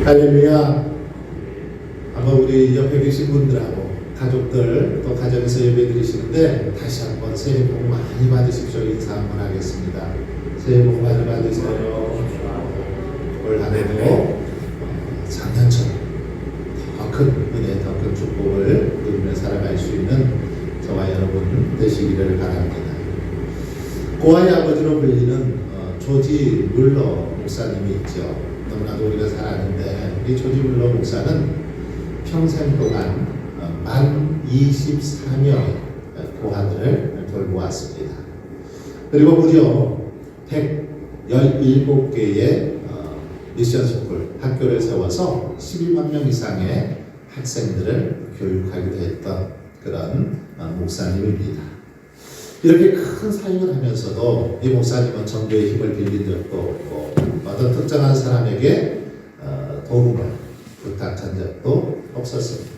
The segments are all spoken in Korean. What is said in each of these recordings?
할렐루야. 아마 우리 옆에 계신 분들하고 가족들 또 가정에서 예배 드리시는데 다시 한번 새해 복 많이 받으십시오. 인사 한번 하겠습니다. 새해 복 많이 받으세요. 올 한해도 작년처럼 더 큰 은혜, 더 큰 축복을 누리며 살아갈 수 있는 저와 여러분 되시기를 바랍니다. 고아의 아버지로 불리는 조지 물러 목사님이 있죠. 너무나도 우리가 잘 아는데 이 조지 물러 목사는 평생 동안 만 24명의 고아들을 돌보았습니다. 그리고 무려 117개의 미션 스쿨 학교를 세워서 12만 명 이상의 학생들을 교육하기도 했던 그런 목사님입니다. 이렇게 큰 사역을 하면서도 이 목사님은 정부의 힘을 빌린 적도 없고 어떤 특정한 사람에게 도움을 부탁한 적도 없었습니다.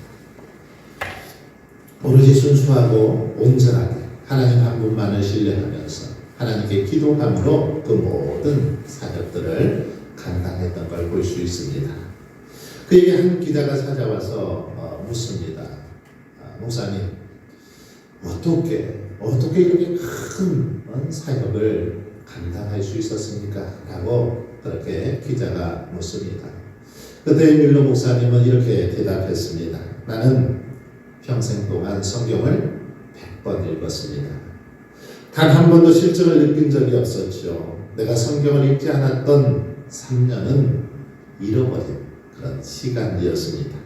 오로지 순수하고 온전하게 하나님 한 분만을 신뢰하면서 하나님께 기도함으로 그 모든 사역들을 감당했던 걸 볼 수 있습니다. 그에게 한 기자가 찾아와서 묻습니다. 목사님, 어떻게 이렇게 큰 사역을 감당할 수 있었습니까? 라고 그렇게 기자가 묻습니다. 그때 밀러 목사님은 이렇게 대답했습니다. 나는 평생 동안 성경을 100번 읽었습니다. 단 한 번도 실증을 느낀 적이 없었죠. 내가 성경을 읽지 않았던 3년은 잃어버린 그런 시간이었습니다.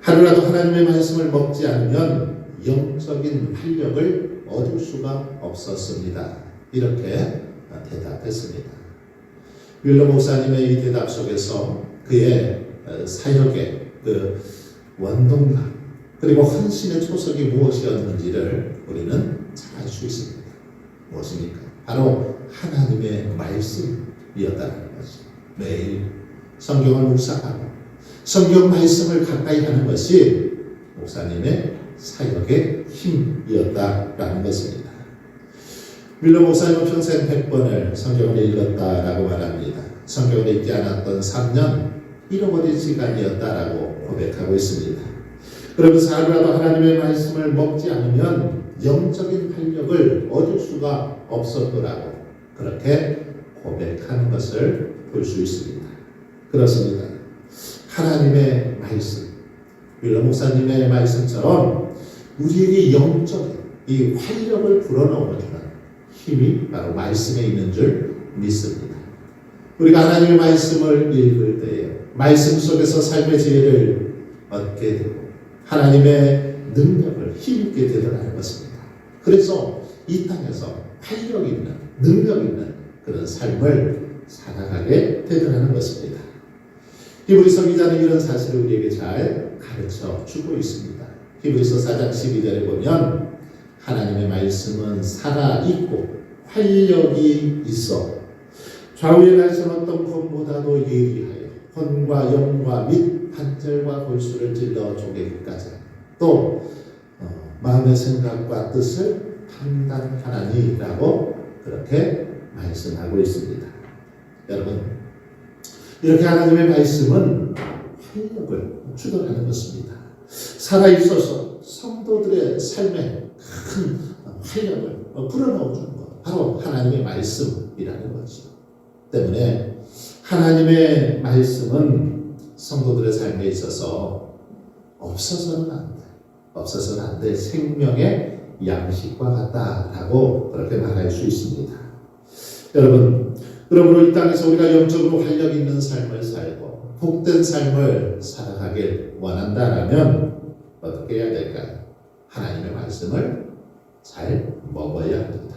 하루라도 하나님의 말씀을 먹지 않으면 영적인 활력을 얻을 수가 없었습니다. 이렇게 대답했습니다. 밀러 목사님의 이 대답 속에서 그의 사역의 그 원동력 그리고 헌신의 초석이 무엇이었는지를 우리는 잘 알 수 있습니다. 무엇입니까? 바로 하나님의 말씀이었다는 것이죠. 매일 성경을 묵상하고 성경 말씀을 가까이 하는 것이 목사님의 사역의 힘이었다라는 것입니다. 밀러 목사님은 평생 100번을 성경을 읽었다라고 말합니다. 성경을 읽지 않았던 3년 잃어버린 시간이었다라고 고백하고 있습니다. 그러면서 하루라도 하나님의 말씀을 먹지 않으면 영적인 활력을 얻을 수가 없었더라고 그렇게 고백하는 것을 볼 수 있습니다. 그렇습니다. 하나님의 말씀, 밀러 목사님의 말씀처럼 우리에게 영적인 이 활력을 불어넣는 힘이 바로 말씀에 있는 줄 믿습니다. 우리가 하나님의 말씀을 읽을 때에 말씀 속에서 삶의 지혜를 얻게 되고 하나님의 능력을 힘있게 되돌아가는 것입니다. 그래서 이 땅에서 활력 있는 능력 있는 그런 삶을 살아가게 되돌아가는 것입니다. 히브리서 기자는 이런 사실을 우리에게 잘 가르쳐 주고 있습니다. 히브리서 4장 12절에 보면 하나님의 말씀은 살아있고 활력이 있어 좌우에 날선 어떤 검보다도 예리하여 혼과 영과 및 관절과 골수를 찔러 쪼개기까지 또 마음의 생각과 뜻을 판단하나니라고 그렇게 말씀하고 있습니다. 여러분, 이렇게 하나님의 말씀은 활력을 주도하는 것입니다. 살아있어서 성도들의 삶에 큰 활력을 불어넣어 주는 것, 바로 하나님의 말씀이라는 거죠. 때문에 하나님의 말씀은 성도들의 삶에 있어서 없어서는 안 될 생명의 양식과 같다라고 그렇게 말할 수 있습니다. 여러분, 그러므로 이 땅에서 우리가 영적으로 활력 있는 삶을 살고 복된 삶을 살아가길 원한다라면 어떻게 해야 될까요? 하나님의 말씀을 잘 먹어야 합니다.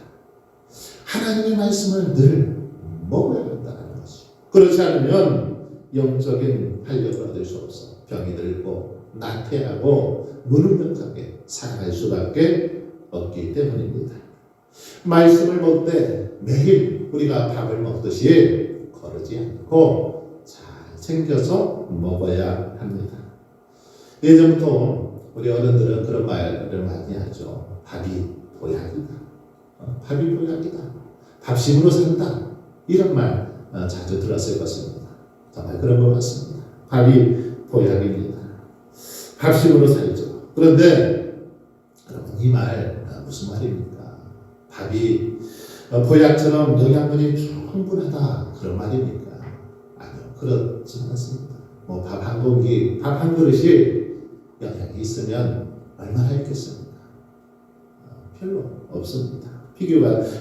하나님의 말씀을 늘 먹어야 된다는 것이. 그렇지 않으면 영적인 활력을 얻을 수 없어 병이 들고 나태하고 무능력하게 살아갈 수밖에 없기 때문입니다. 말씀을 먹되 매일 우리가 밥을 먹듯이 거르지 않고 잘 챙겨서 먹어야 합니다. 예전부터 우리 어른들은 그런 말을 많이 하죠. 밥이 보약이다. 밥이 보약이다. 밥심으로 산다. 이런 말 자주 들었을 것입니다. 정말 그런 것 같습니다. 밥이 보약입니다. 밥심으로 살죠. 그런데 여러분 이 말 무슨 말입니까? 밥이 보약처럼 영양분이 충분하다 그런 말입니까? 아니요, 그렇지 않습니다. 뭐 밥 한 공기, 밥 한 그릇이 영양이 있으면 얼마나 있겠습니까? 별로 없습니다.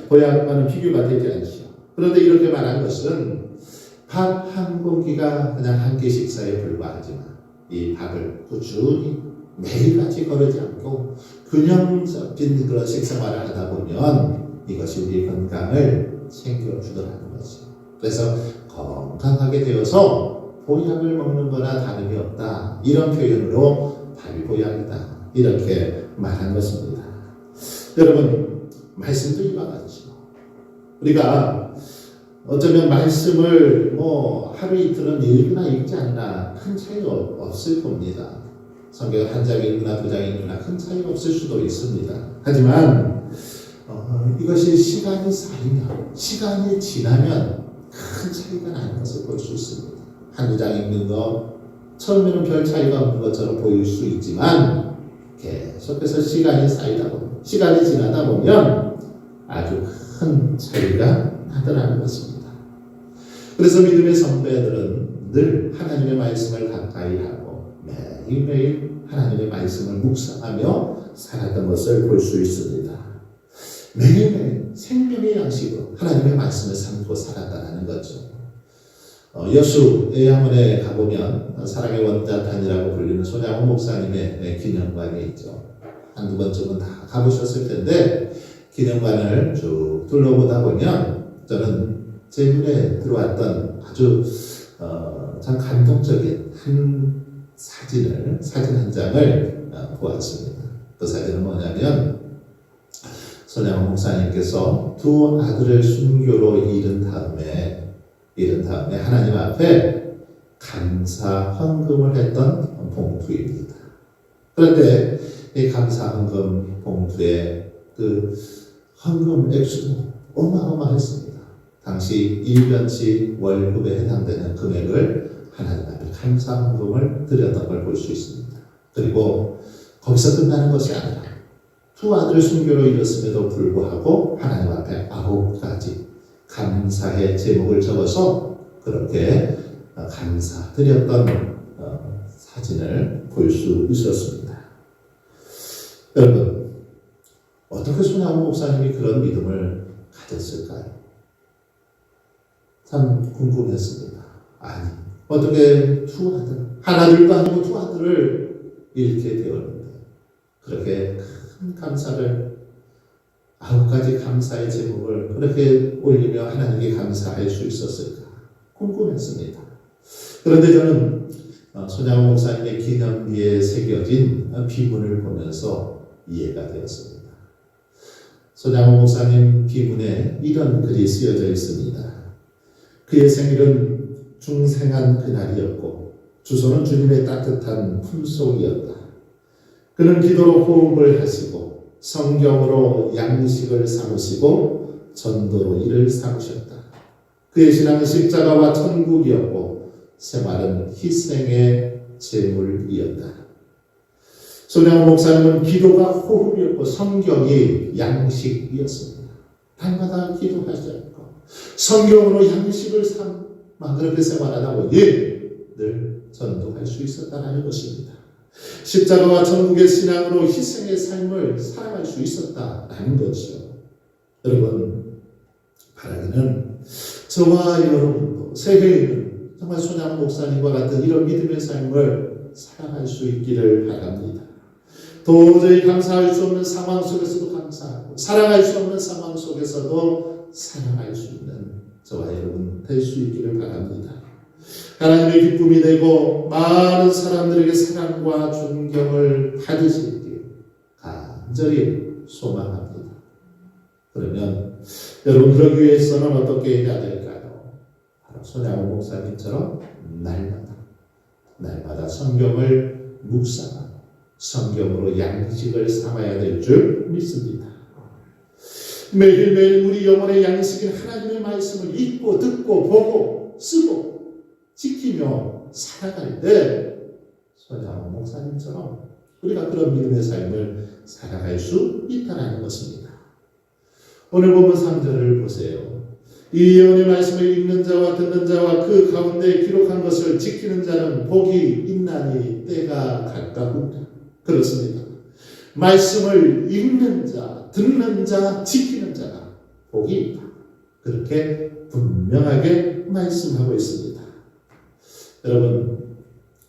보약과는 비교가 되지 않죠. 그런데 이렇게 말한 것은 밥 한 공기가 그냥 한 끼 식사에 불과하지만 이 밥을 꾸준히 매일같이 거르지 않고 균형 잡힌 그런 식생활을 하다 보면 이것이 우리 건강을 챙겨주더라는 거죠. 그래서 건강하게 되어서 보약을 먹는 거나 다름이 없다. 이런 표현으로 밥이 보약이다. 이렇게 말한 것입니다. 여러분, 말씀도 이와 같죠. 우리가 어쩌면 말씀을 하루 이틀은 읽거나 읽지 않으나 큰 차이가 없을 겁니다. 성경을 한 장 읽거나 두 장 읽거나 큰 차이가 없을 수도 있습니다. 하지만 이것이 시간이 쌓이면, 시간이 지나면 큰 차이가 나는 것을 볼 수 있습니다. 한두 장 읽는 거 처음에는 별 차이가 없는 것처럼 보일 수 있지만 계속해서 시간이 쌓이다 보면, 시간이 지나다 보면 아주 큰 차이가 나더라는 것입니다. 그래서 믿음의 선배들은 늘 하나님의 말씀을 가까이 하고 매일매일 하나님의 말씀을 묵상하며 살았던 것을 볼 수 있습니다. 매일매일 생명의 양식으로 하나님의 말씀을 삼고 살았다는 거죠. 여수 예양원에 가보면 사랑의 원자탄이라고 불리는 손양호 목사님의 기념관이 있죠. 한두 번쯤은 다 가보셨을 텐데 기념관을 쭉 둘러보다 보면 저는 제 눈에 들어왔던 아주 참 감동적인 사진 한 장을 보았습니다. 그 사진은 뭐냐면 손양호 목사님께서 두 아들을 순교로 잃은 다음에 하나님 앞에 감사 헌금을 했던 봉투입니다. 그런데 이 감사 헌금 봉투에 그 헌금 액수도 어마어마했습니다. 당시 1년치 월급에 해당되는 금액을 하나님 앞에 감사 헌금을 드렸던 걸 볼 수 있습니다. 그리고 거기서 끝나는 것이 아니라 두 아들을 순교로 잃었음에도 불구하고 하나님 앞에 9가지 감사의 제목을 적어서 그렇게 감사드렸던 사진을 볼 수 있었습니다. 여러분, 어떻게 손양호 목사님이 그런 믿음을 가졌을까요? 참 궁금했습니다. 아니, 어떻게 두 아들, 하나들도 아니고 두 아들을 잃게 되었는데 그렇게 큰 감사를 9가지 감사의 제목을 그렇게 올리며 하나님께 감사할 수 있었을까 궁금했습니다. 그런데 저는 손양호 목사님의 기념비에 새겨진 비문을 보면서 이해가 되었습니다. 손양호 목사님 비문에 이런 글이 쓰여져 있습니다. 그의 생일은 중생한 그날이었고 주소는 주님의 따뜻한 품속이었다. 그는 기도로 호흡을 하시고 성경으로 양식을 삼으시고 전도로 이를 삼으셨다. 그의 신앙은 십자가와 천국이었고 생활은 희생의 제물이었다. 손양호 목사님은 기도가 호흡이었고 성경이 양식이었습니다. 날마다 기도하셨고 성경으로 양식을 삼아 그렇게 생활하다 보니 늘 전도할 수 있었다는 것입니다. 십자가와 천국의 신앙으로 희생의 삶을 살아갈 수 있었다라는 거죠. 여러분, 바라기는 저와 여러분도 세계에는 정말 손양호 목사님과 같은 이런 믿음의 삶을 살아갈 수 있기를 바랍니다. 도저히 감사할 수 없는 상황 속에서도 감사하고 사랑할 수 없는 상황 속에서도 사랑할 수 있는 저와 여러분 될 수 있기를 바랍니다. 하나님의 기쁨이 되고 많은 사람들에게 사랑과 존경을 받으시길 간절히 소망합니다. 그러면 여러분 그러기 위해서는 어떻게 해야 될까요? 바로 손양호 목사님처럼 날마다 성경을 묵상하고 성경으로 양식을 삼아야 될 줄 믿습니다. 매일매일 우리 영혼의 양식인 하나님의 말씀을 읽고 듣고 보고 쓰고 지키며 살아갈 때 손양호 목사님처럼 우리가 그런 믿음의 삶을 살아갈 수 있다는 것입니다. 오늘 본문 3절을 보세요. 이 예언의 말씀을 읽는 자와 듣는 자와 그 가운데 기록한 것을 지키는 자는 복이 있나니 때가 가까우다. 그렇습니다. 말씀을 읽는 자, 듣는 자, 지키는 자가 복이 있다. 그렇게 분명하게 말씀하고 있습니다. 여러분,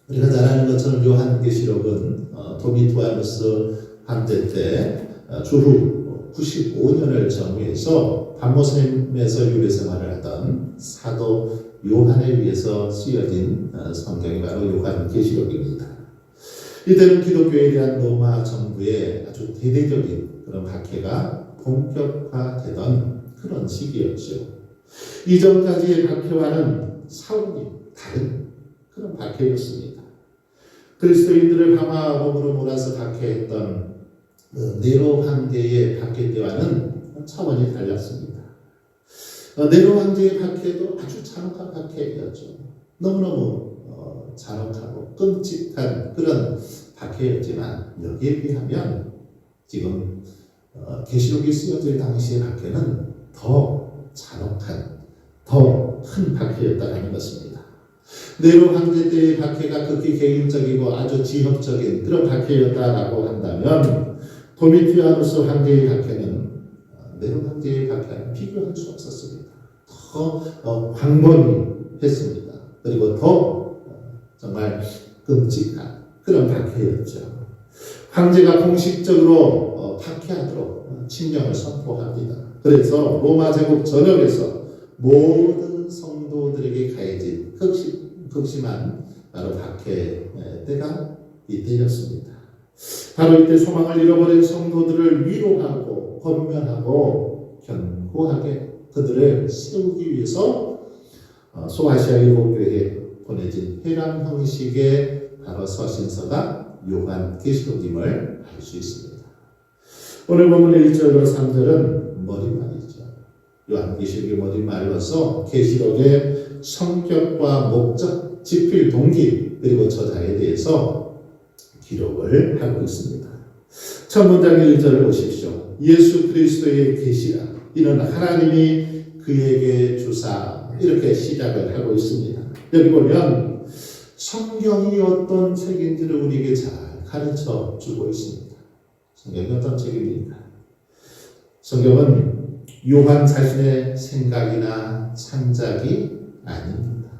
우리가 잘 아는 것처럼 요한계시록은 도미티아누스 황제 때 주후 95년을 정의해서 반모섬에서 유배 생활을 하던 사도 요한에 의해서 쓰여진 성경이 바로 요한계시록입니다. 이때는 기독교에 대한 로마 정부의 아주 대대적인 그런 박해가 본격화되던 그런 시기였죠. 이전까지의 박해와는 사뭇 다른 그런 박해였습니다. 그리스도인들을 방화범으로 몰아서 박해했던 네로 황제의 박해 때와는 차원이 달랐습니다. 네로 황제의 박해도 아주 잔혹한 박해였죠. 너무너무 잔혹하고 끔찍한 그런 박해였지만 여기에 비하면 지금 계시록이 쓰여질 당시의 박해는 더 잔혹한, 더 큰 박해였다는 것입니다. 네로 황제 때의 박해가 극히 개인적이고 아주 지역적인 그런 박해였다라고 한다면 도미티아누스 황제의 박해는 네로 황제의 박해와는 비교할 수 없었습니다. 더 광범위했습니다. 그리고 더 정말 끔찍한 그런 박해였죠. 황제가 공식적으로 박해하도록 칙령을 선포합니다. 그래서 로마 제국 전역에서 모든 성도들에게 가해진 극심한 바로 박해 때가 이때였습니다. 바로 이때 소망을 잃어버린 성도들을 위로하고 권면하고 견고하게 그들을 세우기 위해서 소아시아 일곱교회에 보내진 회람 형식의 바로 서신서가 요한계시록임을 알 수 있습니다. 오늘 본문의 1절과 3절은 머릿말이죠. 요한계시록의 머릿말로서 계시록의 성격과 목적, 집필 동기 그리고 저자에 대해서 기록을 하고 있습니다. 첫 문장의 1절을 보십시오. 예수 그리스도의 계시라 이는 하나님이 그에게 주사 이렇게 시작을 하고 있습니다. 여기 보면 성경이 어떤 책인지를 우리에게 잘 가르쳐 주고 있습니다. 성경이 어떤 책입니까? 성경은 요한 자신의 생각이나 창작이 아닙니다.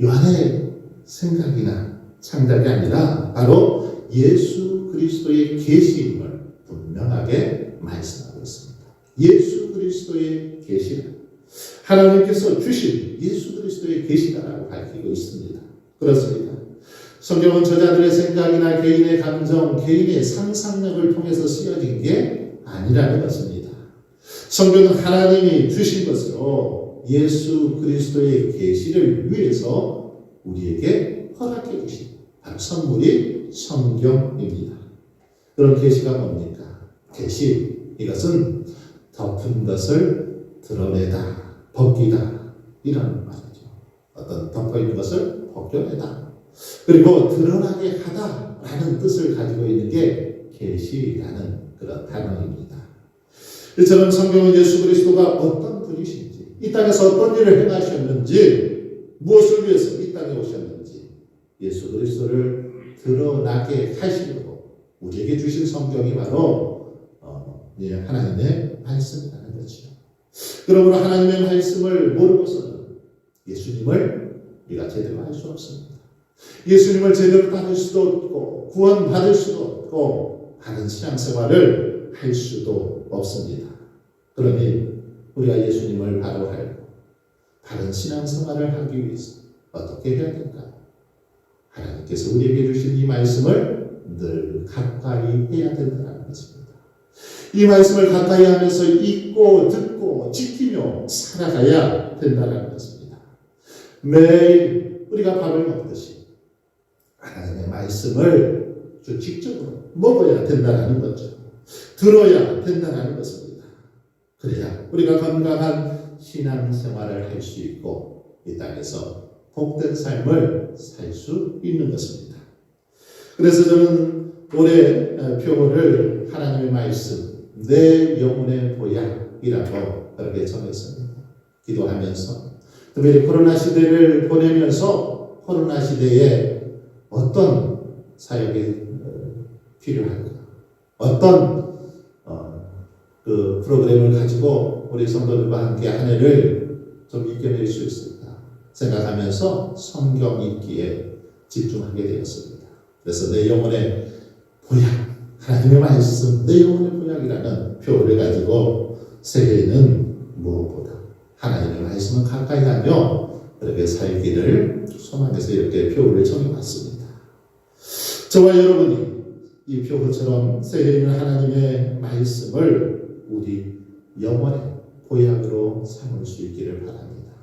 요한의 생각이나 창작이 아니라 바로 예수 그리스도의 계시임을 분명하게 말씀하고 있습니다. 예수 그리스도의 계시라. 하나님께서 주신 예수 그리스도의 계시다라고 밝히고 있습니다. 그렇습니다. 성경은 저자들의 생각이나 개인의 감정, 개인의 상상력을 통해서 쓰여진 게 아니라는 것입니다. 성경은 하나님이 주신 것으로 예수 그리스도의 계시를 위해서 우리에게 허락해 주신 바로 선물이 성경입니다. 그런 계시가 뭡니까? 계시, 이것은 덮은 것을 드러내다, 벗기다 이런 말이죠. 어떤 덮어있는 것을 벗겨내다. 그리고 드러나게 하다라는 뜻을 가지고 있는 게 계시라는 그런 단어입니다. 이처럼 성경은 예수 그리스도가 어떤 분이신지, 이 땅에서 어떤 일을 행하셨는지, 무엇을 위해서 이 땅에 오셨는지 예수 그리스도를 드러나게 하시려고 우리에게 주신 성경이 바로 하나님의 말씀이라는 거죠. 그러므로 하나님의 말씀을 모르고서는 예수님을 우리가 제대로 알 수 없습니다. 예수님을 제대로 따를 수도 없고 구원받을 수도 없고 바른 신앙생활을 할 수도 없습니다. 그러니 우리가 예수님을 바로 알고 바른 신앙생활을 하기 위해서 어떻게 해야 될까요? 하나님께서 우리에게 주신 이 말씀을 늘 가까이 해야 된다는 것입니다. 이 말씀을 가까이 하면서 읽고 듣고 지키며 살아가야 된다는 것입니다. 매일 우리가 밥을 먹듯이 하나님의 말씀을 주칙적으로 먹어야 된다는 거죠. 들어야 된다는 것입니다. 그래야 우리가 건강한 신앙생활을 할 수 있고 이 땅에서 복된 삶을 살 수 있는 것입니다. 그래서 저는 올해 표어를 하나님의 말씀, 내 영혼의 보약이라고 그렇게 정했습니다. 기도하면서 특별히 코로나 시대를 보내면서 코로나 시대에 어떤 사역이 필요할까? 어떤 그 프로그램을 가지고 우리 성도들과 함께 한 해를 좀 이겨낼 수 있을까 생각하면서 성경 읽기에 집중하게 되었습니다. 그래서 내 영혼의 보약, 하나님의 말씀, 내 영혼의 보약이라는 표어를 가지고 새해에는 무엇보다 하나님의 말씀을 가까이 하며 그렇게 살기를 소망해서 이렇게 표어를 정해봤습니다. 저와 여러분이 이 표어처럼 새해에는 하나님의 말씀을 우리 영혼의 보약으로 삼을 수 있기를 바랍니다.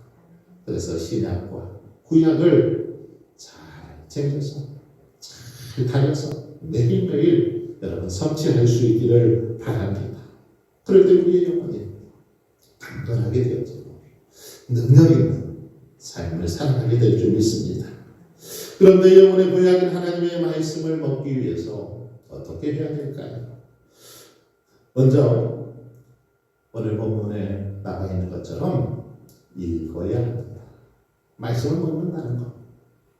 그래서 신약과 구약을 잘 챙겨서 잘 다려서 매일매일 여러분 섭취할 수 있기를 바랍니다. 그럴 때 우리의 영혼이 강건하게 되어지고 능력 있는 삶을 살아가게 될 줄 믿습니다. 그런데 영혼의 보약인 하나님의 말씀을 먹기 위해서 어떻게 해야 될까요? 먼저 오늘 본문에 나와 있는 것처럼 읽어야 합니다. 말씀을 먹는다는 것.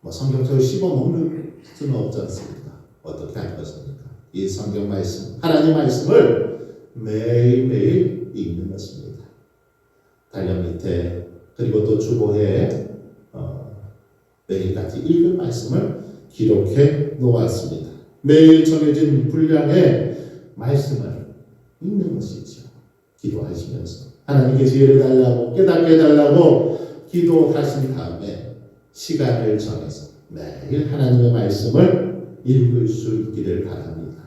뭐 성경책을 씹어 먹는 수는 없지 않습니까? 어떻게 하는 것입니까? 이 성경 말씀, 하나님 말씀을 매일매일 읽는 것입니다. 달력 밑에 그리고 또 주보에 매일같이 읽은 말씀을 기록해 놓았습니다. 매일 정해진 분량의 말씀을 읽는 것이죠. 기도하시면서 하나님께 지혜를 달라고 깨닫게 해달라고 기도하신 다음에 시간을 정해서 매일 하나님의 말씀을 읽을 수 있기를 바랍니다.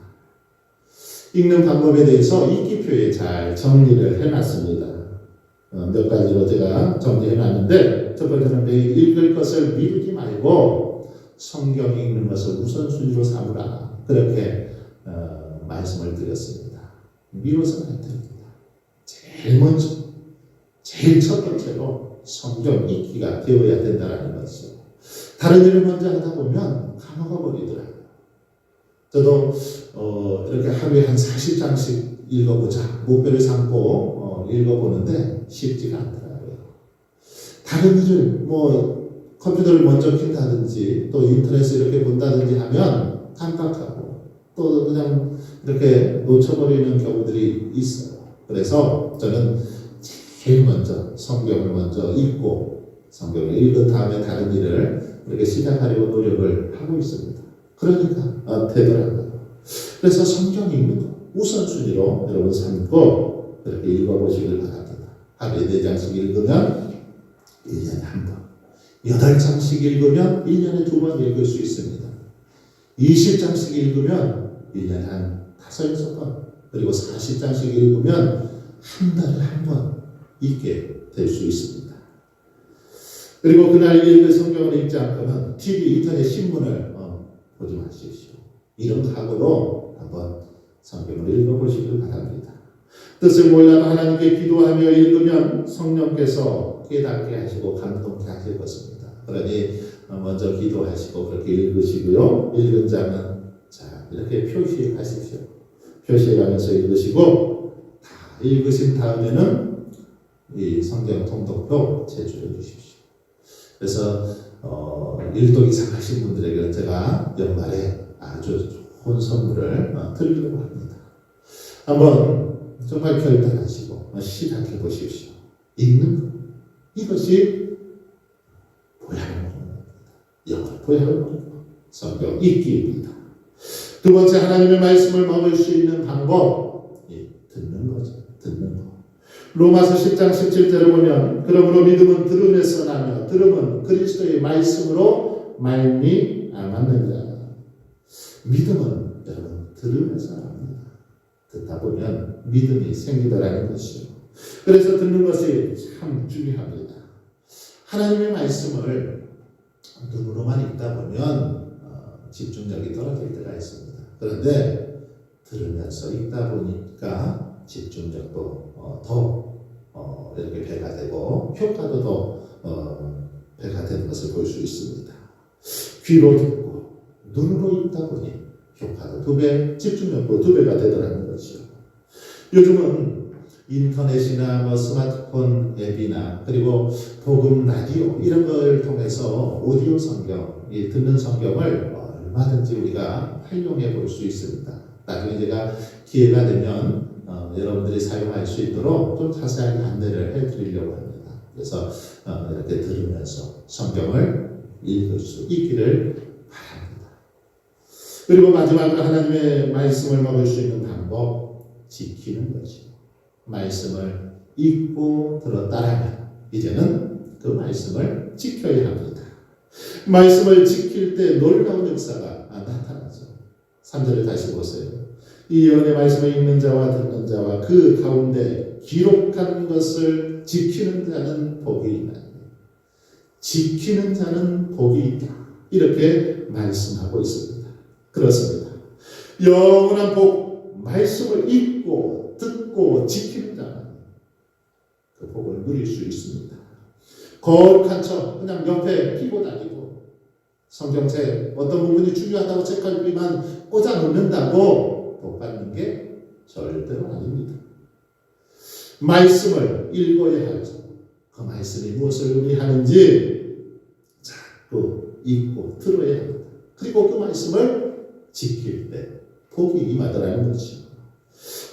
읽는 방법에 대해서 읽기표에 잘 정리를 해놨습니다. 몇 가지로 제가 정리해놨는데 첫 번째는 매일 읽을 것을 미루지 말고 성경 읽는 것을 우선순위로 삼으라. 그렇게 말씀을 드렸습니다. 미뤄서는 안 됩니다. 제일 먼저, 제일 첫 번째로 성경 읽기가 되어야 된다는 것이죠. 다른 일을 먼저 하다 보면 까먹어버리더라고요. 저도 이렇게 하루에 한 40장씩 읽어보자 목표를 삼고 읽어보는데 쉽지가 않더라고요. 다른 일을 컴퓨터를 먼저 킨다든지 또 인터넷을 이렇게 본다든지 하면 깜빡하고 또 그냥 이렇게 놓쳐버리는 경우들이 있어요. 그래서 저는 제일 먼저 성경을 먼저 읽고 성경을 읽은 다음에 다른 일을 이렇게 시작하려고 노력을 하고 있습니다. 그러니까 되더라고요. 그래서 성경 읽는 거 우선순위로 여러분 삼고 그렇게 읽어보시길 바랍니다. 하루에 4장씩 읽으면 1년에 한 번, 8장씩 읽으면 1년에 2번 읽을 수 있습니다. 20장씩 읽으면 1년에 한 5, 6번, 그리고 40장씩 읽으면 한 달에 한 번 읽게 될 수 있습니다. 그리고 그날 읽을 성경을 읽지 않고는 TV, 인터넷, 신문을 보지 마십시오. 이런 각오로 한번 성경을 읽어보시길 바랍니다. 뜻을 몰라도 하나님께 기도하며 읽으면 성령께서 깨닫게 하시고 감동케 하실 것입니다. 그러니 먼저 기도하시고 그렇게 읽으시고요. 읽은 자는 자 이렇게 표시하십시오. 표시해가면서 읽으시고 다 읽으신 다음에는 이 성경 통독표 제출해 주십시오. 그래서 일독 이상 하신 분들에게 제가 연말에 아주 좋은 선물을 드리려고 합니다. 한번 정말 결단하시고 시작해 보십시오. 읽는 것. 이것이 보약을 먹는 겁니다. 영어를 보약을 먹는 것. 성경 읽기입니다. 두 번째 하나님의 말씀을 먹을 수 있는 방법 듣는 거죠. 듣는 거. 로마서 10장 17절을 보면 그러므로 믿음은 들음에서 나며 들음은 그리스도의 말씀으로 말미암았느니라. 믿음은 여러분 들음에서 납니다. 듣다 보면 믿음이 생기더라는 것이요. 그래서 듣는 것이 참 중요합니다. 하나님의 말씀을 눈으로만 읽다 보면 집중력이 떨어질 때가 있습니다. 그런데 들으면서 읽다 보니까 집중력도 더 이렇게 배가 되고 효과도 더 배가 되는 것을 볼 수 있습니다. 귀로 듣고 눈으로 읽다 보니 효과도 2배, 집중력도 2배가 되더라는 것이요. 요즘은 인터넷이나 스마트폰 앱이나 그리고 복음 라디오 이런 걸 통해서 오디오 성경, 이 듣는 성경을 얼마든지 우리가 활용해 볼 수 있습니다. 나중에 제가 기회가 되면 여러분들이 사용할 수 있도록 좀 자세하게 안내를 해드리려고 합니다. 그래서 이렇게 들으면서 성경을 읽을 수 있기를 바랍니다. 그리고 마지막으로 하나님의 말씀을 먹을 수 있는 방법, 지키는 것이요. 말씀을 읽고 들었다라면 이제는 그 말씀을 지켜야 합니다. 말씀을 지킬 때 놀라운 역사가 나타나죠. 3절을 다시 보세요. 이 예언의 말씀을 읽는 자와 듣는 자와 그 가운데 기록한 것을 지키는 자는 복이 있나니 지키는 자는 복이 있다. 이렇게 말씀하고 있습니다. 그렇습니다. 영원한 복, 말씀을 읽고 듣고 지키는 자는 그 복을 누릴 수 있습니다. 거룩한 척 그냥 옆에 피고 다니고 성경책 어떤 부분이 중요하다고 책갈피만 꽂아 놓는다고 복 받는 게 절대로 아닙니다. 말씀을 읽어야 하죠. 그 말씀이 무엇을 의미하는지 자꾸 읽고 들어야 합니다. 그리고 그 말씀을 지킬 때 복이 임하더라는 것이죠.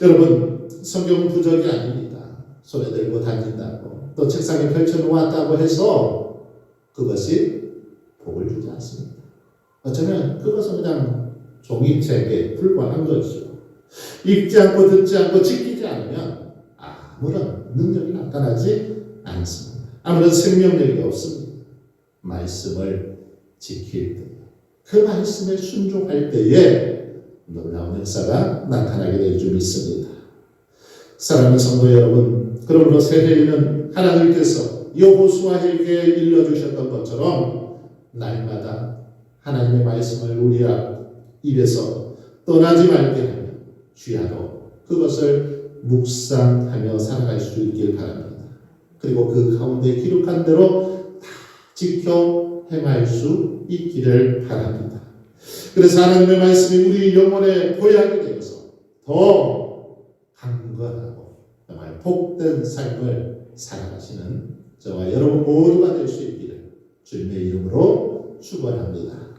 여러분, 성경은 부적이 아닙니다. 손에 들고 다닌다고 또 책상에 펼쳐놓았다고 해서 그것이 복을 주지 않습니다. 어쩌면 그것은 그냥 종이책에 불과한 것이죠. 읽지 않고 듣지 않고 지키지 않으면 아무런 능력이 나타나지 않습니다. 아무런 생명력이 없습니다. 말씀을 지킬 때, 그 말씀에 순종할 때에 놀라운 역사가 나타나게 될 줄 믿습니다. 사랑하는 성도 여러분, 그러므로 새해에는 하나님께서 여호수아에게 일러주셨던 것처럼 날마다 하나님의 말씀을 우리 입에서 떠나지 말게 하며 귀하로 그것을 묵상하며 살아갈 수 있길 바랍니다. 그리고 그 가운데 기록한 대로 다 지켜 행할 수 있기를 바랍니다. 그래서 하나님의 말씀이 우리 영혼의 보약이 되어서 더 강건하고 정말 복된 삶을 살아가시는 저와 여러분 모두가 될 수 있기를 주님의 이름으로 축원합니다.